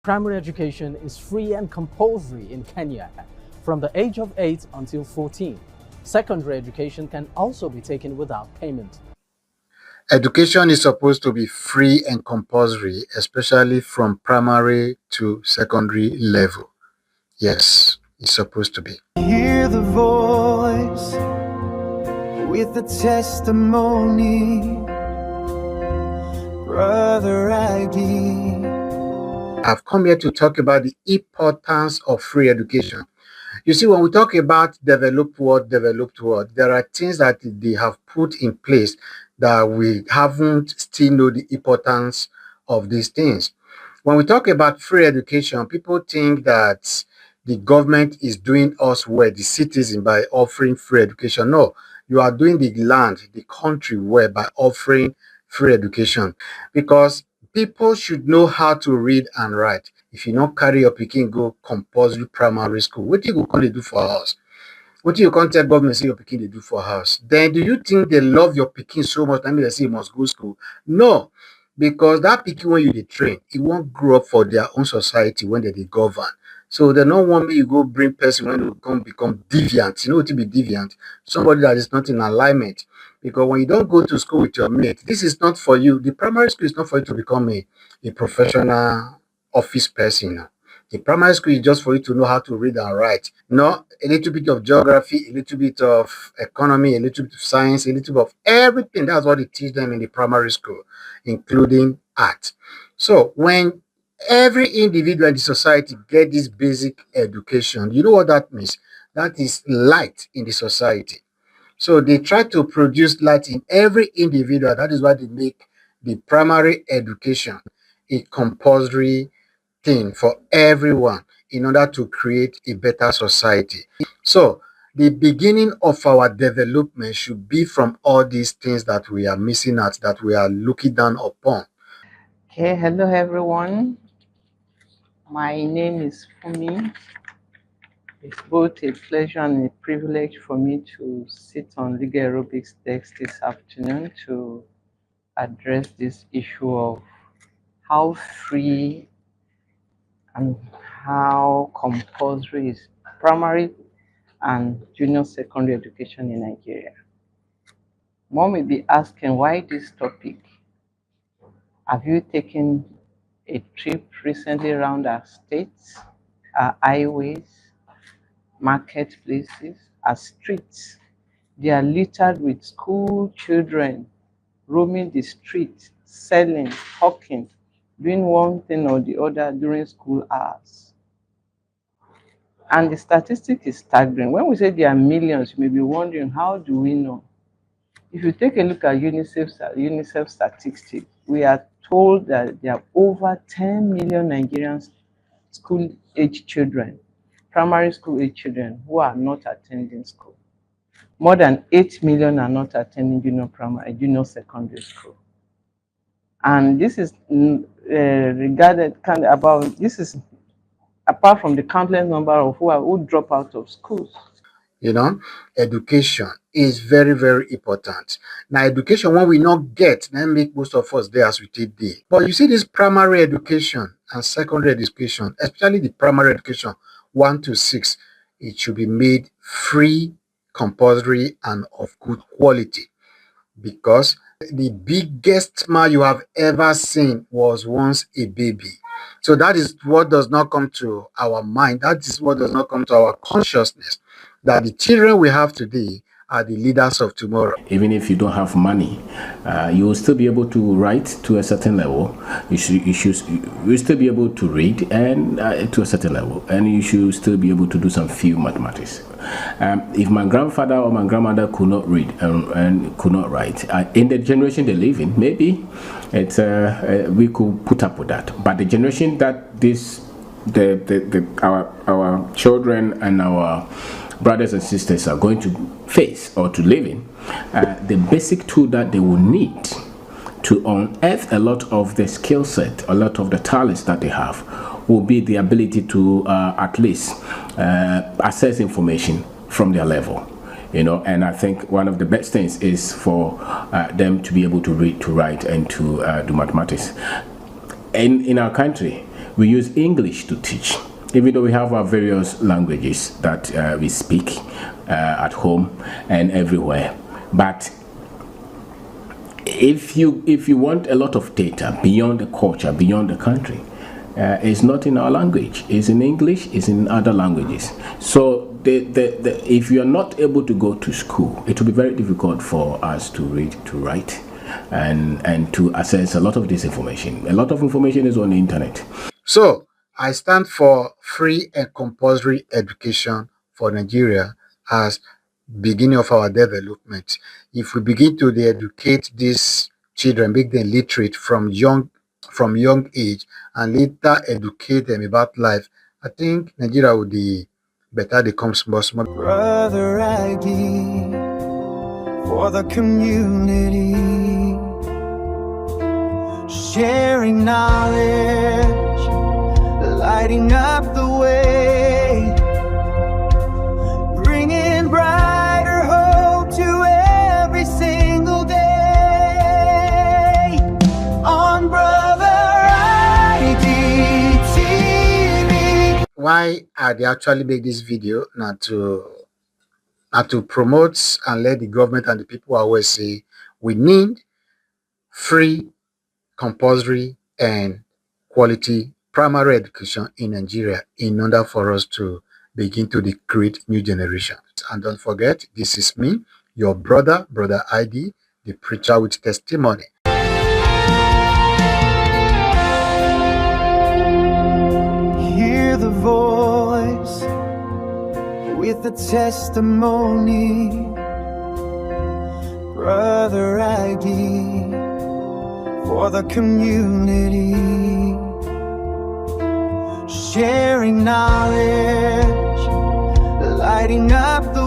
Primary education is free and compulsory in Kenya from the age of 8 until 14. Secondary education can also be taken without payment. Education is supposed to be free and compulsory, especially from primary to secondary level. Yes, it's supposed to be. Hear the voice with the testimony, Brother ID. I've come here to talk about the importance of free education. You see, when we talk about developed world, there are things that they have put in place that we haven't still know the importance of these things. When we talk about free education, people think that the government is doing us well, the citizen, by offering free education. No, you are doing the land, the country well by offering free education, because people should know how to read and write. If you not carry your pikin go compulsory primary school, what you go come dey do for house? What you can't tell government say your pikin dey do for house? Then do you think they love your pikin so much that mean they say you must go school? No, because that pikin when you dey train, it won't grow up for their own society when they dey govern. So they don't want me you go bring person when you come become deviant. You know what to be deviant? Somebody that is not in alignment. Because when you don't go to school with your mate, this is not for you. The primary school is not for you to become a professional office person. The primary school is just for you to know how to read and write. No, a little bit of geography, a little bit of economy, a little bit of science, a little bit of everything. That's what they teach them in the primary school, including art. So when every individual in the society get this basic education, you know what that means? That is light in the society. So they try to produce light in every individual. That is why they make the primary education a compulsory thing for everyone in order to create a better society. So the beginning of our development should be from all these things that we are missing out, that we are looking down upon. Okay, hello everyone. My name is Fumi. It's both a pleasure and a privilege for me to sit on Legal Aerobics Desk this afternoon to address this issue of how free and how compulsory is primary and junior secondary education in Nigeria. One may be asking, why this topic? Have you taken a trip recently around our states, our highways, marketplaces, our streets? They are littered with school children roaming the streets, selling, hawking, doing one thing or the other during school hours. And the statistic is staggering. When we say there are millions, you may be wondering, how do we know? If you take a look at UNICEF statistics, we are told that there are over 10 million Nigerian school-age children, primary school-age children, who are not attending school. More than 8 million are not attending junior secondary school. And this is this is apart from the countless number of who drop out of schools. You know, education is very, very important. Now, education, when we not get, then make most of us there as we take day. But you see, this primary education and secondary education, especially the primary education, 1 to 6, it should be made free, compulsory, and of good quality. Because the biggest man you have ever seen was once a baby. So that is what does not come to our mind. That is what does not come to our consciousness. That the children we have today are the leaders of tomorrow. Even if you don't have money, you will still be able to write to a certain level. You will still be able to read and to a certain level, and you should still be able to do some few mathematics. If my grandfather or my grandmother could not read and could not write, in the generation they live in, maybe it's we could put up with that. But the generation that our children and our brothers and sisters are going to face or to live in, the basic tool that they will need to unearth a lot of the skill set, a lot of the talents that they have, will be the ability to at least access information from their level. And I think one of the best things is for them to be able to read, to write, and to do mathematics. In our country, We use English to teach, even though we have our various languages that we speak at home and everywhere. But if you want a lot of data beyond the culture, beyond the country, it's not in our language. It's in English. It's in other languages. So if you are not able to go to school, it will be very difficult for us to read, to write, and to access a lot of this information. A lot of information is on the internet. So I stand for free and compulsory education for Nigeria as beginning of our development. If we begin to educate these children, make them literate from young age, and later educate them about life, I think Nigeria would be better. They come small. Brother, I give for the community, sharing knowledge, lighting up the way, bringing brighter hope to every single day. On Brother ID TV. Why are they actually make this video? Not to promote and let the government and the people always say we need free, compulsory, and quality primary education in Nigeria in order for us to begin to create new generations. And don't forget, this is me, your brother ID, the preacher with testimony. Hear the voice with the testimony. Brother, I give for the community, sharing knowledge, lighting up the